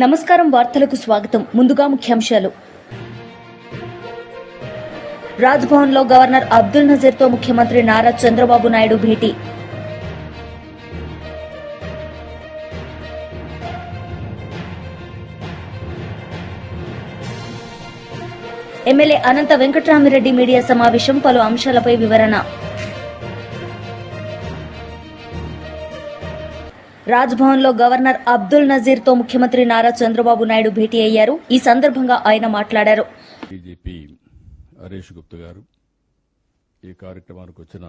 నమస్కారం. వార్తలకు స్వాగతం. ముందుగా ముఖ్యాంశాలు. రాజ్భవన్లో గవర్నర్ అబ్దుల్ నజీర్తో ముఖ్యమంత్రి నారా చంద్రబాబు నాయుడు భేటీ. ఎమ్మెల్యే అనంత వెంకట్రామిరెడ్డి మీడియా సమావేశం. పలు అంశాలపై వివరణ. రాజ్భవన్లో గవర్నర్ అబ్దుల్ నజీర్తో ముఖ్యమంత్రి నారా చంద్రబాబు నాయుడు భేటీ అయ్యారు. ఈ సందర్భంగా ఆయన మాట్లాడారు. డీజీపీ హరీష్ గుప్తా గారు, ఈ కార్యక్రమానికి వచ్చిన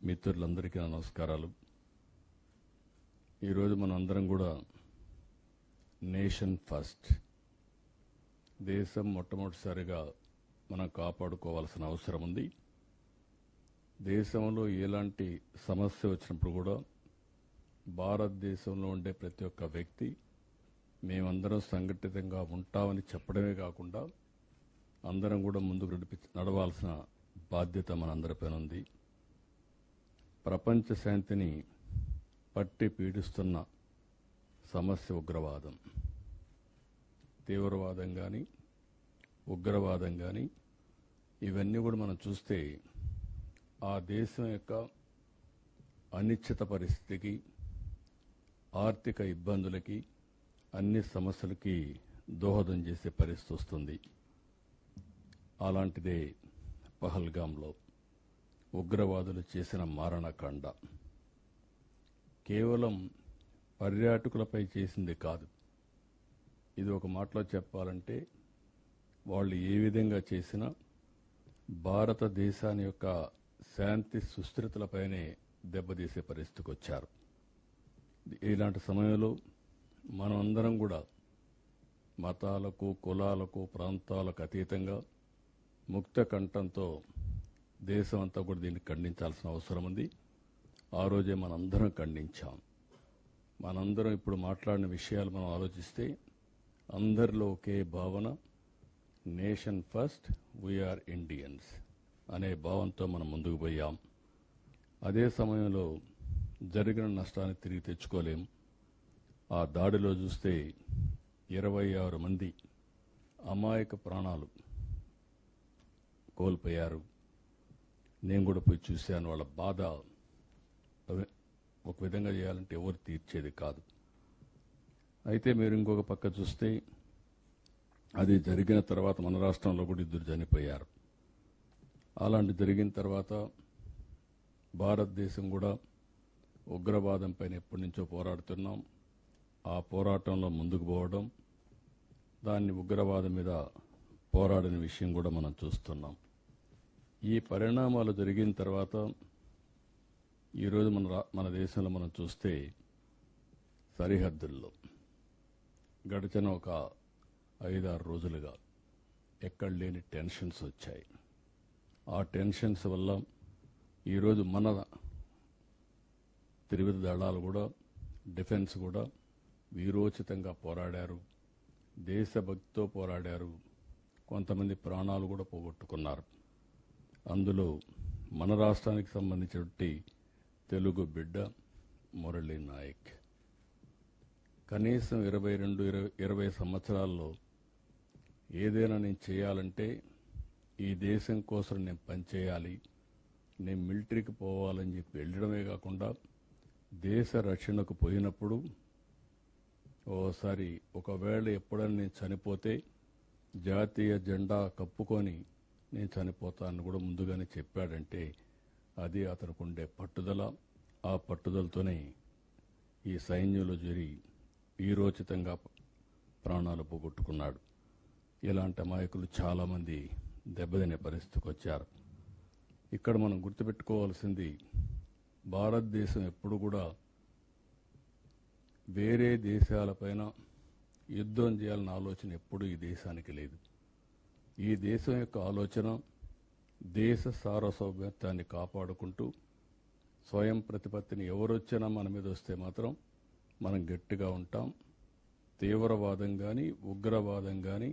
మిత్రులందరికీ నా నమస్కారాలు. ఈరోజు మనం అందరం కూడా నేషన్ ఫస్ట్, దేశం మొట్టమొదటిసారిగా మనం కాపాడుకోవాల్సిన అవసరం ఉంది. దేశంలో ఎలాంటి సమస్య వచ్చినప్పుడు కూడా భారతదేశంలో ఉండే ప్రతి ఒక్క వ్యక్తి మేమందరం సంఘటితంగా ఉంటామని చెప్పడమే కాకుండా అందరం కూడా ముందుకు నడవాల్సిన బాధ్యత మనందరిపైన ఉంది. ప్రపంచ శాంతిని పట్టి పీడిస్తున్న సమస్య ఉగ్రవాదం. తీవ్రవాదం కానీ ఉగ్రవాదం కానీ ఇవన్నీ కూడా మనం చూస్తే ఆ దేశం యొక్క అనిశ్చిత పరిస్థితికి, ఆర్థిక ఇబ్బందులకి, అన్ని సమస్యలకి దోహదం చేసే పరిస్థితి వస్తుంది. అలాంటిదే పహల్గాంలో ఉగ్రవాదులు చేసిన మారణకాండ. కేవలం పర్యాటకులపై చేసింది కాదు. ఇది ఒక మాటలో చెప్పాలంటే వాళ్ళు ఏ విధంగా చేసినా భారతదేశాన్ని యొక్క శాంతి సుస్థిరతలపైనే దెబ్బతీసే పరిస్థితికి వచ్చారు. ఇలాంటి సమయంలో మనం అందరం కూడా మతాలకు, కులాలకు, ప్రాంతాలకు అతీతంగా ముక్త కంఠంతో దేశం అంతా కూడా దీన్ని ఖండించాల్సిన అవసరం ఉంది. ఆ రోజే మనందరం ఖండించాం. మనందరం ఇప్పుడు మాట్లాడిన విషయాలు మనం ఆలోచిస్తే అందరిలో ఒకే భావన, నేషన్ ఫస్ట్, వీఆర్ ఇండియన్స్ అనే భావంతో మనం ముందుకు పోయాం. అదే సమయంలో జరిగిన నష్టాన్ని తిరిగి తెచ్చుకోలేం. ఆ దాడిలో చూస్తే 26 మంది అమాయక ప్రాణాలు కోల్పోయారు. నేను కూడా పోయి చూశాను. వాళ్ళ బాధ ఒక విధంగా చేయాలంటే ఎవరు తీర్చేది కాదు. అయితే మీరు ఇంకొక పక్క చూస్తే అది జరిగిన తర్వాత మన రాష్ట్రంలో కూడా 2 చనిపోయారు. అలాంటి జరిగిన తర్వాత భారతదేశం కూడా ఉగ్రవాదం పైన ఎప్పటి నుంచో పోరాడుతున్నాం. ఆ పోరాటంలో ముందుకు పోవడం, దాన్ని ఉగ్రవాదం మీద పోరాడిన విషయం కూడా మనం చూస్తున్నాం. ఈ పరిణామాలు జరిగిన తర్వాత ఈరోజు మన దేశంలో మనం చూస్తే సరిహద్దుల్లో గడిచిన ఒక 5-6 రోజులుగా ఎక్కడ లేని టెన్షన్స్ వచ్చాయి. ఆ టెన్షన్స్ వల్ల ఈరోజు మన త్రివిధ దళాలు కూడా, డిఫెన్స్ కూడా వీరోచితంగా పోరాడారు. దేశభక్తితో పోరాడారు. కొంతమంది ప్రాణాలు కూడా పోగొట్టుకున్నారు. అందులో మన రాష్ట్రానికి సంబంధించినటువంటి తెలుగు బిడ్డ మురళీ నాయక్ కనీసం 22-20 సంవత్సరాల్లో ఏదైనా నేను చేయాలంటే ఈ దేశం కోసం నేను పనిచేయాలి, నేను మిలిటరీకి పోవాలని చెప్పి వెళ్ళడమే కాకుండా దేశ రక్షణకు పోయినప్పుడు ఓసారి ఒకవేళ ఎప్పుడైనా నేను చనిపోతే జాతీయ జెండా కప్పుకొని నేను చనిపోతానని కూడా ముందుగానే చెప్పాడంటే అది అతనికి ఉండే పట్టుదల. ఆ పట్టుదలతోనే ఈ సైన్యంలో చేరి వీరోచితంగా ప్రాణాలు పోగొట్టుకున్నాడు. ఇలాంటి అమాయకులు చాలామంది దెబ్బతినే పరిస్థితికి వచ్చారు. ఇక్కడ మనం గుర్తుపెట్టుకోవాల్సింది, భారతదేశం ఎప్పుడు కూడా వేరే దేశాలపైన యుద్ధం చేయాలన్న ఆలోచన ఎప్పుడూ ఈ దేశానికి లేదు. ఈ దేశం యొక్క ఆలోచన దేశ సార్వభౌమత్వాన్ని కాపాడుకుంటూ స్వయం ప్రతిపత్తిని ఎవరొచ్చినా మన మీద వస్తే మాత్రం మనం గట్టిగా ఉంటాం. తీవ్రవాదం కానీ ఉగ్రవాదం కానీ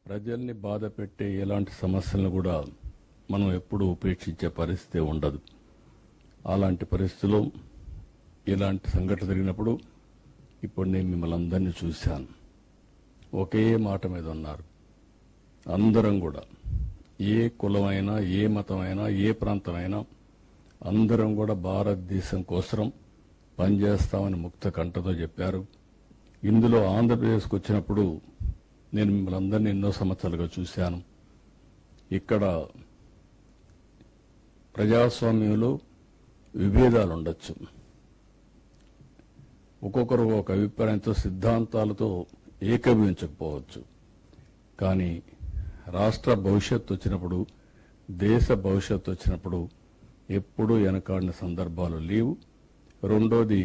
ప్రజల్ని బాధ పెట్టే ఎలాంటి సమస్యలను కూడా మనం ఎప్పుడూ ఉపేక్షించే పరిస్థితి ఉండదు. అలాంటి పరిస్థితుల్లో ఇలాంటి సంఘటన జరిగినప్పుడు ఇప్పుడు నేను మిమ్మల్ని అందరినీ చూశాను. ఒకే మాట మీద ఉన్నారు. అందరం కూడా ఏ కులమైనా, ఏ మతమైనా, ఏ ప్రాంతమైనా అందరం కూడా భారతదేశం కోసం పనిచేస్తామని ముక్త కంఠతో చెప్పారు. ఇందులో ఆంధ్రప్రదేశ్కి వచ్చినప్పుడు నేను మిమ్మల్ని అందరినీ ఎన్నో సంవత్సరాలుగా చూశాను. ఇక్కడ ప్రజాస్వామ్యంలో విభేదాలు ఉండొచ్చు, ఒక్కొక్కరు ఒక అభిప్రాయంతో సిద్ధాంతాలతో ఏకీభవించకపోవచ్చు. కానీ రాష్ట్ర భవిష్యత్తు వచ్చినప్పుడు, దేశ భవిష్యత్తు వచ్చినప్పుడు ఎప్పుడూ వెనకాడిన సందర్భాలు లేవు. రెండోది,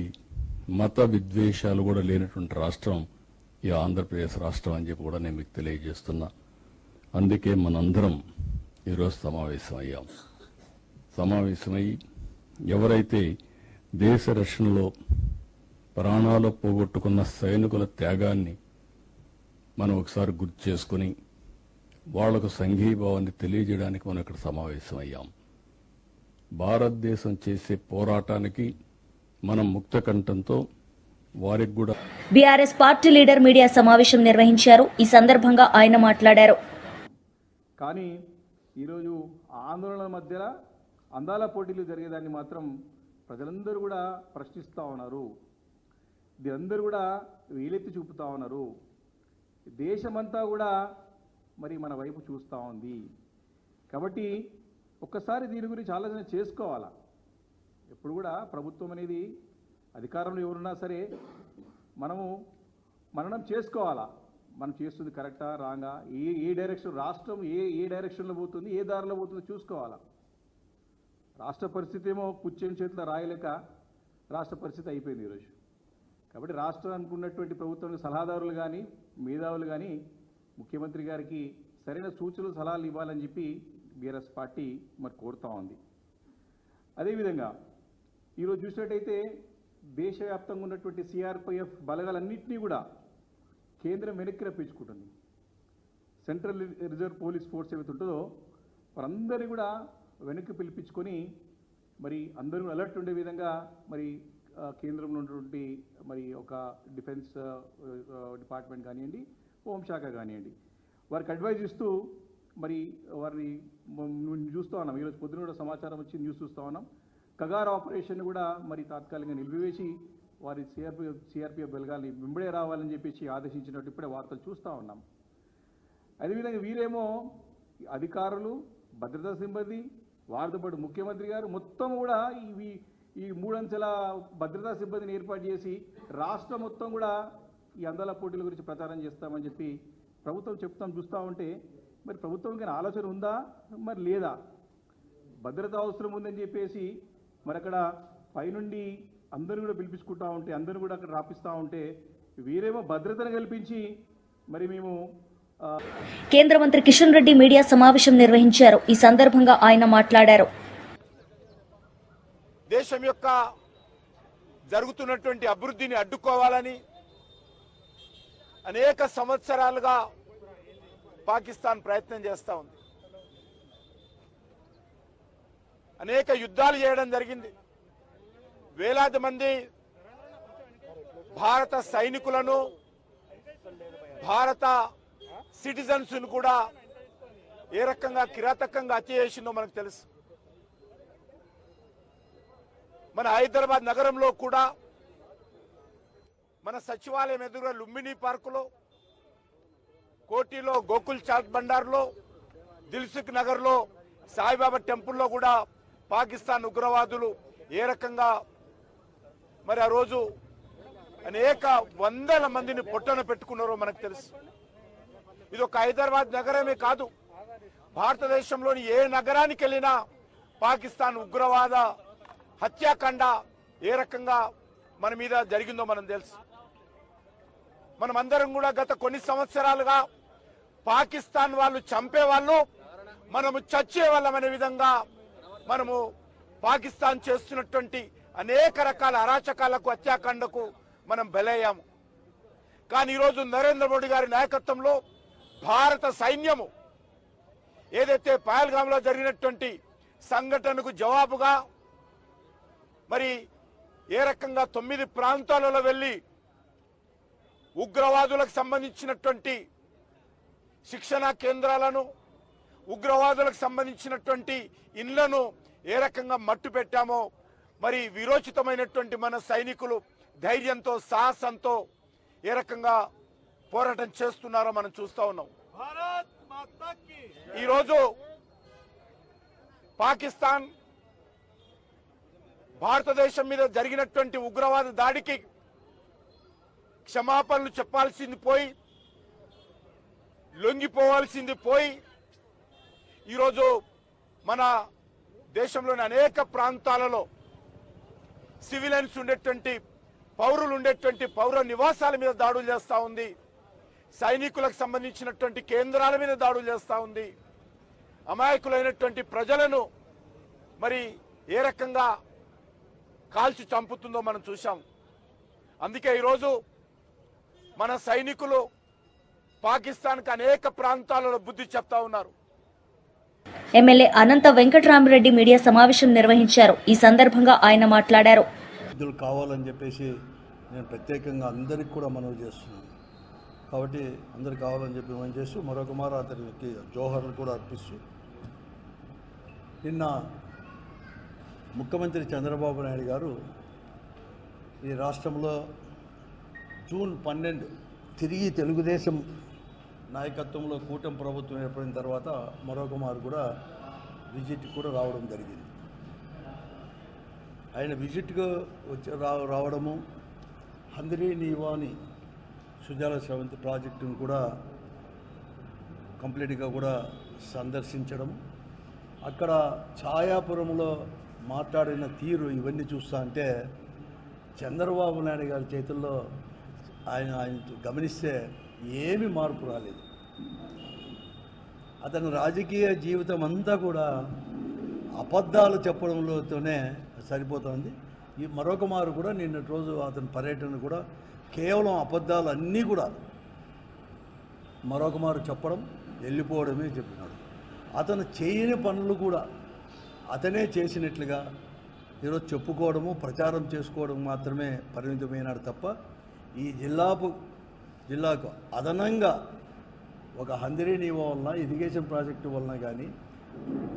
మత విద్వేషాలు కూడా లేనటువంటి రాష్ట్రం ఈ ఆంధ్రప్రదేశ్ రాష్ట్రం అని చెప్పి కూడా నేను మీకు తెలియజేస్తున్నా. అందుకే మనందరం ఈరోజు సమావేశమై ఎవరైతే దేశ రక్షణలో ప్రాణాలు పోగొట్టుకున్న సైనికుల త్యాగాన్ని మనం ఒకసారి గుర్తు చేసుకుని వాళ్లకు సంఘీభావాన్ని తెలియజేయడానికి మనం ఇక్కడ సమావేశమయ్యాం. భారతదేశం చేసే పోరాటానికి మనం ముక్త కంఠంతో వారికి కూడా బీఆర్ఎస్ పార్టీ లీడర్ మీడియా సమావేశం నిర్వహించారు. ఈ సందర్భంగా ఆయన మాట్లాడారు. కానీ ఈరోజు ఆందోళనల మధ్య అందాల పోటీలు జరిగేదాన్ని మాత్రం ప్రజలందరూ కూడా ప్రశ్నిస్తూ ఉన్నారు. అందరూ కూడా వేలెత్తి చూపుతా ఉన్నారు. దేశమంతా కూడా మరి మన వైపు చూస్తూ ఉంది. కాబట్టి ఒక్కసారి దీని గురించి ఆలోచన చేసుకోవాలా. ఎప్పుడు కూడా ప్రభుత్వం అనేది అధికారంలో ఎవరున్నా సరే మననం చేసుకోవాలా. మనం చేస్తుంది కరెక్టా రాంగా, ఏ డైరెక్షన్ రాష్ట్రం ఏ డైరెక్షన్లో పోతుంది, ఏ దారిలో పోతుందో చూసుకోవాలా. రాష్ట్ర పరిస్థితి ఏమో కుర్చీని చేతిలో రాయలేక రాష్ట్ర పరిస్థితి అయిపోయింది ఈరోజు. కాబట్టి రాష్ట్రానికి ఉన్నటువంటి ప్రభుత్వం సలహాదారులు కానీ, మేధావులు కానీ ముఖ్యమంత్రి గారికి సరైన సూచనలు సలహాలు ఇవ్వాలని చెప్పి బీఆర్ఎస్ పార్టీ మరి కోరుతా ఉంది. అదేవిధంగా ఈరోజు చూసినట్టయితే దేశవ్యాప్తంగా ఉన్నటువంటి సిఆర్పిఎఫ్ బలగాలన్నింటినీ కూడా కేంద్రం వెనక్కి రప్పించుకుంటుంది. సెంట్రల్ రిజర్వ్ పోలీస్ ఫోర్స్ ఏమైతే ఉంటుందో వారందరినీ కూడా వెనక్కి పిలిపించుకొని మరి అందరూ అలర్ట్ ఉండే విధంగా మరి కేంద్రంలో ఉన్నటువంటి మరి ఒక డిఫెన్స్ డిపార్ట్మెంట్ కానివ్వండి, హోంశాఖ కానివ్వండి, వారికి అడ్వైజ్ ఇస్తూ మరి వారిని చూస్తూ ఉన్నాం. ఈరోజు పొద్దున కూడా సమాచారం వచ్చి న్యూస్ చూస్తూ ఉన్నాం. కగార్ ఆపరేషన్ కూడా మరి తాత్కాలికంగా నిలిపివేసి వారి సిఆర్పిఎఫ్ బలగాల్ని వెంబడే రావాలని చెప్పేసి ఆదేశించినట్టు ఇప్పుడే వార్తలు చూస్తూ ఉన్నాం. అదేవిధంగా వీరేమో అధికారులు, భద్రతా సిబ్బంది, వారితో పాటు ముఖ్యమంత్రి గారు మొత్తం కూడా ఈ మూడంచెల భద్రతా సిబ్బందిని ఏర్పాటు చేసి రాష్ట్రం మొత్తం కూడా ఈ అందాల పోటీల గురించి ప్రచారం చేస్తామని చెప్పి ప్రభుత్వం చూస్తూ ఉంటే మరి ప్రభుత్వంకి ఆలోచన ఉందా మరి లేదా? భద్రత అవసరం ఉందని చెప్పేసి మరి అక్కడ పైనుండి అందరూ కూడా పిలిపించుకుంటా ఉంటే, అందరూ కూడా అక్కడ రాపిస్తూ ఉంటే వీరేమో భద్రతను కల్పించి మరి మేము కేంద్ర మంత్రి కిషన్ రెడ్డి మీడియా సమావేశం నిర్వహించారు. ఈ సందర్భంగా ఆయన మాట్లాడారు. దేశం యొక్క జరుగుతున్నటువంటి అభివృద్ధిని అడ్డుకోవాలని అనేక సంవత్సరాలుగా పాకిస్తాన్ ప్రయత్నం చేస్తూ ఉంది. అనేక యుద్ధాలు చేయడం జరిగింది. వేలాది మంది భారత సైనికులను, భారత సిటిజన్స్ ను కూడా ఏ రకంగా కిరాతకంగా హత్య చేసిందో మనకు తెలుసు. మన హైదరాబాద్ నగరంలో కూడా మన సచివాలయం ఎదురుగా లుంబిని పార్కులో, కోటిలో, గోకుల్ చాట్ బండార్లో, దిల్సుఖ్ నగర్లో, సాయిబాబా టెంపుల్లో కూడా పాకిస్తాన్ ఉగ్రవాదులు ఏ రకంగా మరి ఆ రోజు అనేక వందల మందిని పొట్టన పెట్టుకున్నారో మనకు తెలుసు. ఇది ఒక హైదరాబాద్ నగరమే కాదు, భారతదేశంలోని ఏ నగరానికి వెళ్ళినా పాకిస్తాన్ ఉగ్రవాద హత్యాకాండ ఏ రకంగా మన మీద జరిగిందో మనం తెలుసు. మనమందరం కూడా గత కొన్ని సంవత్సరాలుగా పాకిస్తాన్ వాళ్ళు చంపేవాళ్ళు, మనము చచ్చేవాళ్ళమనే విధంగా మనము పాకిస్తాన్ చేస్తున్నటువంటి అనేక రకాల అరాచకాలకు, హత్యాకాండకు మనం బలయ్యాము. కానీ ఈరోజు నరేంద్ర మోడీ గారి నాయకత్వంలో భారత సైన్యము ఏదైతే పహల్గామ్లో జరిగినటువంటి సంఘటనకు జవాబుగా మరి ఏ రకంగా 9 ప్రాంతాలలో వెళ్లి ఉగ్రవాదులకు సంబంధించినటువంటి శిక్షణా కేంద్రాలను, ఉగ్రవాదులకు సంబంధించినటువంటి ఇళ్లను ఏ రకంగా మట్టు పెట్టామో, మరి విరోచితమైనటువంటి మన సైనికులు ధైర్యంతో, సాహసంతో ఏ రకంగా పోరాటం చేస్తున్నారో మనం చూస్తా ఉన్నాం. ఈరోజు పాకిస్తాన్ భారతదేశం మీద జరిగినటువంటి ఉగ్రవాద దాడికి క్షమాపణలు చెప్పాల్సింది పోయి, లొంగిపోవాల్సింది పోయి, ఈరోజు మన దేశంలోని అనేక ప్రాంతాలలో సివిలియన్స్ ఉండేటువంటి, పౌరులు ఉండేటువంటి పౌర నివాసాల మీద దాడులు చేస్తూ ఉంది. సైనికులకు సంబంధించినటువంటి కేంద్రాల మీద దాడులు చేస్తూ ఉంది. అమాయకులైనటువంటి ప్రజలను మరి ఏ రకంగా కాల్చి చంపుతుందో మనం చూశాం. అందుకే ఈరోజు మన సైనికులు పాకిస్తాన్కి అనేక ప్రాంతాలలో బుద్ధి చెప్తా ఉన్నారు. ఎమ్మెల్యే అనంత వెంకటరామిరెడ్డి మీడియా సమావేశం నిర్వహించారు. ఈ సందర్భంగా ఆయన మాట్లాడారు. నిధులు కావాలని చెప్పేసి నేను ప్రత్యేకంగా అందరికి కూడా మనవి చేస్తున్నాను. కాబట్టి అందరికి కావాలని చెప్పి మనం చేస్తూ మరొక మారు అతనికి జోహర్లు కూడా అర్పిస్తూ, నిన్న ముఖ్యమంత్రి చంద్రబాబు నాయుడు గారు ఈ రాష్ట్రంలో జూన్ 12 తిరిగి తెలుగుదేశం నాయకత్వంలో కూటమి ప్రభుత్వం ఏర్పడిన తర్వాత మరొక మారు కూడా విజిట్ కూడా రావడం జరిగింది. ఆయన విజిట్గా రావడము, హంద్రీ నీవాని సుజల స్రవంతి ప్రాజెక్టును కూడా కంప్లీట్గా కూడా సందర్శించడం, అక్కడ ఛాయాపురంలో మాట్లాడిన తీరు ఇవన్నీ చూస్తా అంటే చంద్రబాబు నాయుడు గారి చేతుల్లో ఆయన గమనిస్తే ఏమీ మార్పు రాలేదు. అతని రాజకీయ జీవితం అంతా కూడా అబద్ధాలు చెప్పడంలోతోనే సరిపోతుంది. ఈ మరొక మారు కూడా నిన్నటి రోజు అతని పర్యటన కూడా కేవలం అబద్ధాలు అన్నీ కూడా మరొక మారు చెప్పడం, వెళ్ళిపోవడమే చెప్పినాడు. అతను చేయని పనులు కూడా అతనే చేసినట్లుగా ఈరోజు చెప్పుకోవడము, ప్రచారం చేసుకోవడం మాత్రమే పరిమితమైనాడు తప్ప ఈ జిల్లాకు అదనంగా ఒక హంద్రీ నీవా వలన, ఇరిగేషన్ ప్రాజెక్టు వలన కానీ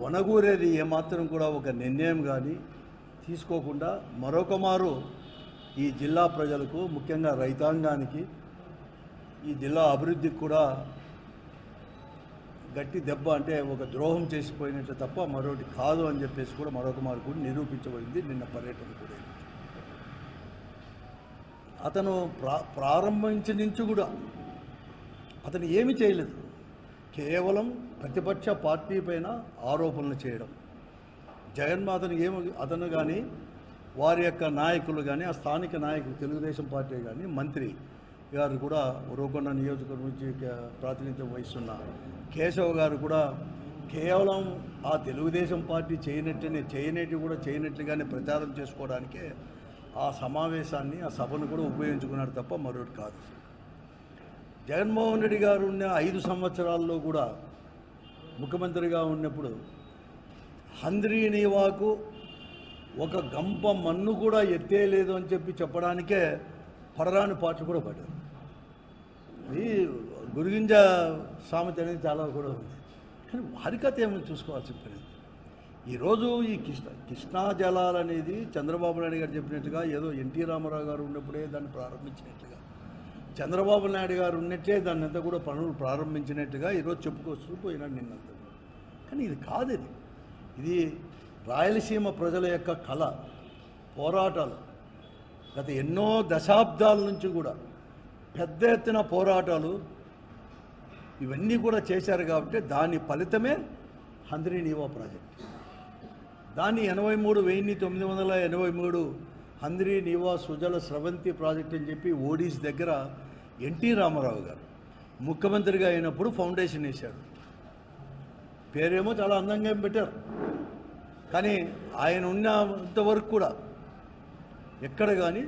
వనగూరేది ఏమాత్రం కూడా ఒక నిర్ణయం కానీ తీసుకోకుండా మరొక మారు ఈ జిల్లా ప్రజలకు, ముఖ్యంగా రైతాంగానికి, ఈ జిల్లా అభివృద్ధికి కూడా గట్టి దెబ్బ, అంటే ఒక ద్రోహం చేసిపోయినట్లు తప్ప మరొకటి కాదు అని చెప్పేసి కూడా మరొక మారు కూడా నిరూపించబడింది నిన్న పర్యటన కూడా. అతను ప్రారంభించిన నుంచి కూడా అతను ఏమీ చేయలేదు. కేవలం ప్రతిపక్ష పార్టీ పైన ఆరోపణలు చేయడం. జగన్మాతను అతను కానీ వారి యొక్క నాయకులు కానీ, ఆ స్థానిక నాయకులు, తెలుగుదేశం పార్టీ కానీ, మంత్రి గారు కూడా, ఉరవకొండ నియోజకవర్గం నుంచి ప్రాతినిధ్యం వహిస్తున్న కేశవ్ గారు కూడా కేవలం ఆ తెలుగుదేశం పార్టీ చేయనట్టుగానే ప్రచారం చేసుకోవడానికే ఆ సమావేశాన్ని, ఆ సభను కూడా ఉపయోగించుకున్నాడు తప్ప మరొకటి కాదు. జగన్మోహన్ రెడ్డి గారు ఉన్న 5 సంవత్సరాల్లో కూడా ముఖ్యమంత్రిగా ఉన్నప్పుడు హంద్రీ నీవాకు ఒక గంప మన్ను కూడా ఎత్తేయలేదు అని చెప్పడానికే పడరాని పాటలు కూడా పడ్డారు. ఇది గురిగింజ సామెత అనేది చాలా కూడా ఉంది. కానీ వారి కథ ఏమో చూసుకోవాల్సి పడింది. ఈరోజు ఈ కృష్ణా జలాలు అనేది చంద్రబాబు నాయుడు గారు చెప్పినట్టుగా ఏదో ఎన్టీ రామారావు గారు ఉన్నప్పుడే దాన్ని ప్రారంభించినట్టుగా, చంద్రబాబు నాయుడు గారు ఉన్నట్లే దాన్ని అంతా కూడా పనులు ప్రారంభించినట్టుగా ఈరోజు చెప్పుకొస్తూ పోయినాడు నిన్నంతా. కానీ ఇది కాదు. ఇది రాయలసీమ ప్రజల యొక్క కళ, పోరాటాలు. గత ఎన్నో దశాబ్దాల నుంచి కూడా పెద్ద ఎత్తున పోరాటాలు ఇవన్నీ కూడా చేశారు. కాబట్టి దాని ఫలితమే హంద్రీ నీవా ప్రాజెక్ట్. దాన్ని 1983 హంద్రీ నీవా సుజల స్రవంతి ప్రాజెక్ట్ అని చెప్పి ఓడిస్ దగ్గర ఎన్టీ రామారావు గారు ముఖ్యమంత్రిగా అయినప్పుడు ఫౌండేషన్ వేశాడు. పేరేమో చాలా అందంగా పెట్టారు. కానీ ఆయన ఉన్నంతవరకు కూడా ఎక్కడ కానీ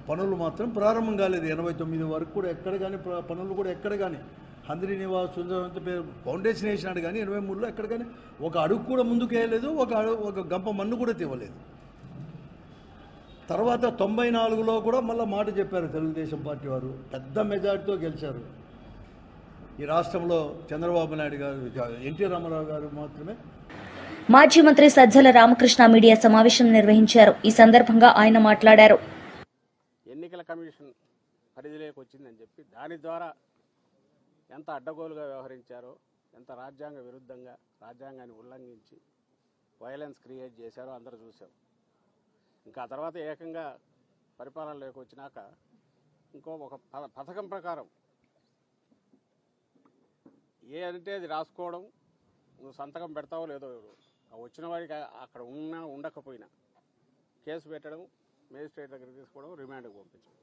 పనులు మాత్రం ప్రారంభం కాలేదు. 89 వరకు కూడా ఎక్కడ కానీ పనులు కూడా ఎక్కడ కానీ హంద్రీ నీవా సుజల పేరు ఫౌండేషన్ వేసినాడు. కానీ 83లో ఎక్కడ కానీ ఒక అడుగు కూడా ముందుకు వేయలేదు, ఒక గంప మన్ను కూడా తీవలేదు. తర్వాత 94లో కూడా మళ్ళీ మాట చెప్పారు తెలుగుదేశం పార్టీ వారు, పెద్ద మెజార్టీతో గెలిచారు. ఈ రాష్ట్రంలో చంద్రబాబు నాయుడు గారు, ఎన్టీ రామారావు గారు మాత్రమే. మాజీ మంత్రి సజ్జల రామకృష్ణ మీడియా సమావేశం నిర్వహించారు. ఈ సందర్భంగా ఆయన మాట్లాడారు. ఎన్నికల కమిషన్ పరిధిలోకి వచ్చిందని చెప్పి దాని ద్వారా ఎంత అడ్డగోలుగా వ్యవహరించారో, ఎంత రాజ్యాంగ విరుద్ధంగా రాజ్యాంగాన్ని ఉల్లంఘించి వైలెన్స్ క్రియేట్ చేశారో అందరూ చూసాం. ఇంకా ఆ తర్వాత ఏకంగా పరిపాలనలోకి వచ్చినాక ఒక పథకం ప్రకారం అంటే అది రాసుకోవడం, నువ్వు సంతకం పెడతావో లేదో, వచ్చిన వాడికి అక్కడ ఉండకపోయినా కేసు పెట్టడం, మేజిస్ట్రేట్ దగ్గర తీసుకోవడం, రిమాండ్కి పంపించడం,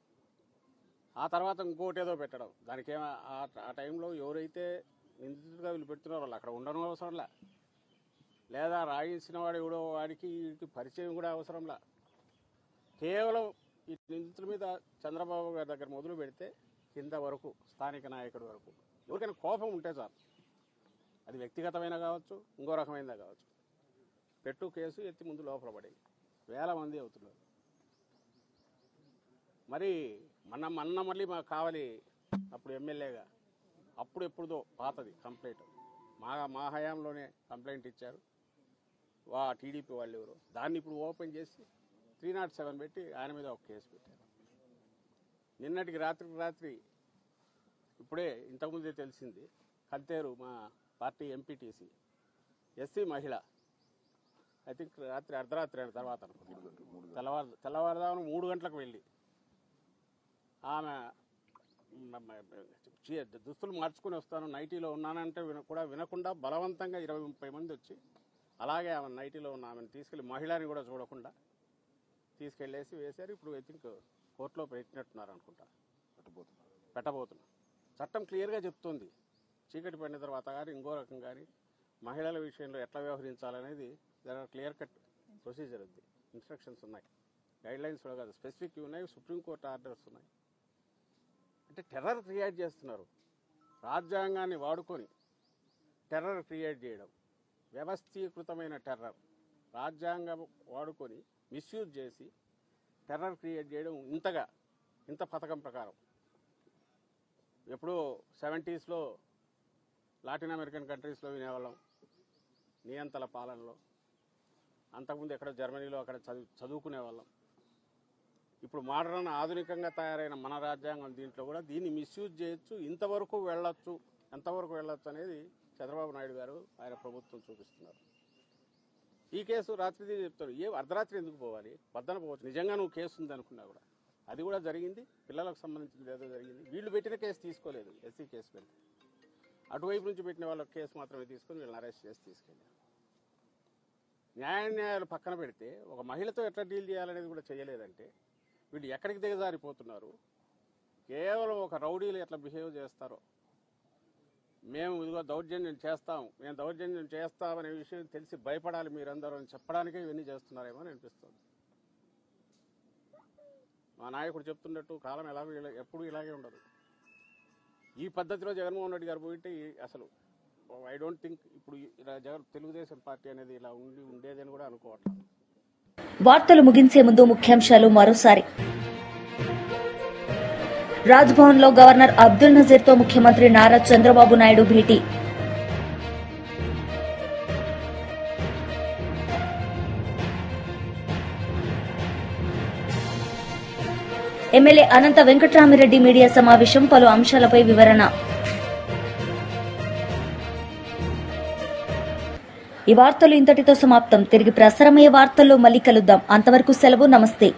ఆ తర్వాత ఇంకోటి ఏదో పెట్టడం. దానికి ఆ టైంలో ఎవరైతే నిందితుడిగా వీళ్ళు పెడుతున్నారో వాళ్ళు అక్కడ ఉండడం అవసరంలా, లేదా రాయించిన వాడు ఎవడో వాడికి పరిచయం కూడా అవసరంలా. కేవలం ఈ నిందితుల మీద చంద్రబాబు గారి దగ్గర మొదలు పెడితే కింద వరకు స్థానిక నాయకుడి వరకు ఎవరికైనా కోపం ఉంటే చాలు, అది వ్యక్తిగతమైన కావచ్చు, ఇంకో రకమైనదా కావచ్చు, పెట్టు కేసు ఎత్తి ముందు లోపల పడి వేల మంది అవుతున్నారు. మరి మొన్న మళ్ళీ మాకు కావాలి అప్పుడు ఎమ్మెల్యేగా, అప్పుడు ఎప్పుడుదో పాతది కంప్లైంట్, మా హయాంలోనే కంప్లైంట్ ఇచ్చారు టీడీపీ వాళ్ళు ఎవరు, దాన్ని ఇప్పుడు ఓపెన్ చేసి 307 పెట్టి ఆయన మీద ఒక కేసు పెట్టారు. నిన్నటికి రాత్రి ఇప్పుడే ఇంతకుముందే తెలిసింది, కంతేరు మా పార్టీ ఎంపీటీసీ ఎస్సీ మహిళ, ఐ థింక్ రాత్రి అర్ధరాత్రి అయిన తర్వాత అనుకుంటున్నాను, తెల్లవారుదామున 3 గంటలకు వెళ్ళి ఆమె దుస్తులు మార్చుకుని వస్తాను, నైటీలో ఉన్నానంటే కూడా వినకుండా బలవంతంగా 20-30 మంది వచ్చి అలాగే ఆమె నైటీలో ఉన్న ఆమెను తీసుకెళ్ళి, మహిళని కూడా చూడకుండా తీసుకెళ్ళేసి వేశారు. ఇప్పుడు ఐ థింక్ కోర్టులో పెట్టినట్టున్నారు అనుకుంటా, పెట్టబోతున్నారు. చట్టం క్లియర్గా చెప్తుంది, చీకటి పడిన తర్వాత కానీ ఇంకో రకం కానీ మహిళల విషయంలో ఎట్లా వ్యవహరించాలనేది క్లియర్ కట్ ప్రొసీజర్ ఉంది, ఇన్స్ట్రక్షన్స్ ఉన్నాయి, గైడ్లైన్స్ కూడా కాదు, స్పెసిఫిక్ ఉన్నాయి, సుప్రీంకోర్టు ఆర్డర్స్ ఉన్నాయి. అంటే టెర్రర్ క్రియేట్ చేస్తున్నారు, రాజ్యాంగాన్ని వాడుకొని టెర్రర్ క్రియేట్ చేయడం, వ్యవస్థీకృతమైన టెర్రర్, రాజ్యాంగం వాడుకొని మిస్యూజ్ చేసి టెర్రర్ క్రియేట్ చేయడం ఇంత పథకం ప్రకారం. ఎప్పుడో 70s లాటిన్ అమెరికన్ కంట్రీస్లో వినేవాళ్ళం నియంతల పాలనలో, అంతకుముందు ఎక్కడ జర్మనీలో అక్కడ చదువుకునేవాళ్ళం. ఇప్పుడు మోడర్న్ ఆధునికంగా తయారైన మన రాజ్యాంగం దీంట్లో కూడా దీన్ని మిస్యూజ్ చేయొచ్చు, ఎంతవరకు వెళ్ళొచ్చు అనేది చంద్రబాబు నాయుడు గారు ఆయన ప్రభుత్వం చూపిస్తున్నారు. ఈ కేసు రాత్రి చెప్తారు, అర్ధరాత్రి ఎందుకు పోవాలి, పొద్దున పోవచ్చు, నిజంగా నువ్వు కేసు ఉంది అనుకున్నా కూడా. అది కూడా జరిగింది, పిల్లలకు సంబంధించింది ఏదో జరిగింది. వీళ్ళు పెట్టిన కేసు తీసుకోలేదు, ఎస్సీ కేసు పెట్టి అటువైపు నుంచి పెట్టిన వాళ్ళ కేసు మాత్రమే తీసుకొని వీళ్ళని అరెస్ట్ చేసి తీసుకెళ్ళారు. న్యాయాలు పక్కన పెడితే ఒక మహిళతో ఎట్లా డీల్ చేయాలనేది కూడా చేయలేదంటే వీళ్ళు ఎక్కడికి దిగజారిపోతున్నారు. కేవలం ఒక రౌడీలు ఎట్లా బిహేవ్ చేస్తారో, మేము ఇదిగో దౌర్జన్యం చేస్తామనే విషయం తెలిసి భయపడాలి మీరందరూ అని చెప్పడానికే ఇవన్నీ చేస్తున్నారేమో అని అనిపిస్తుంది. మా నాయకుడు చెప్తున్నట్టు కాలం ఎప్పుడు ఇలాగే ఉండదు. ఈ పద్ధతిలో జగన్మోహన్ రెడ్డి గారు పోయింటే అసలు ఐ డోంట్ థింక్ ఇప్పుడు తెలుగుదేశం పార్టీ అనేది ఇలా ఉండేదని కూడా అనుకోవట్లేదు. వార్తలు ముగించే ముందు ముఖ్యాంశాలు మరోసారి. రాజ్భవన్లో గవర్నర్ అబ్దుల్ నజీర్తో ముఖ్యమంత్రి నారా చంద్రబాబు నాయుడు భేటీ. ఎమ్మెల్యే అనంత వెంకట్రామిరెడ్డి మీడియా సమావేశం, పలు అంశాలపై వివరణ. ఈ వార్తలు ఇంతటితో సమాప్తం. తిరిగి ప్రసారమయ్యే వార్తల్లో మళ్లీ కలుద్దాం. అంతవరకు సెలవు, నమస్తే.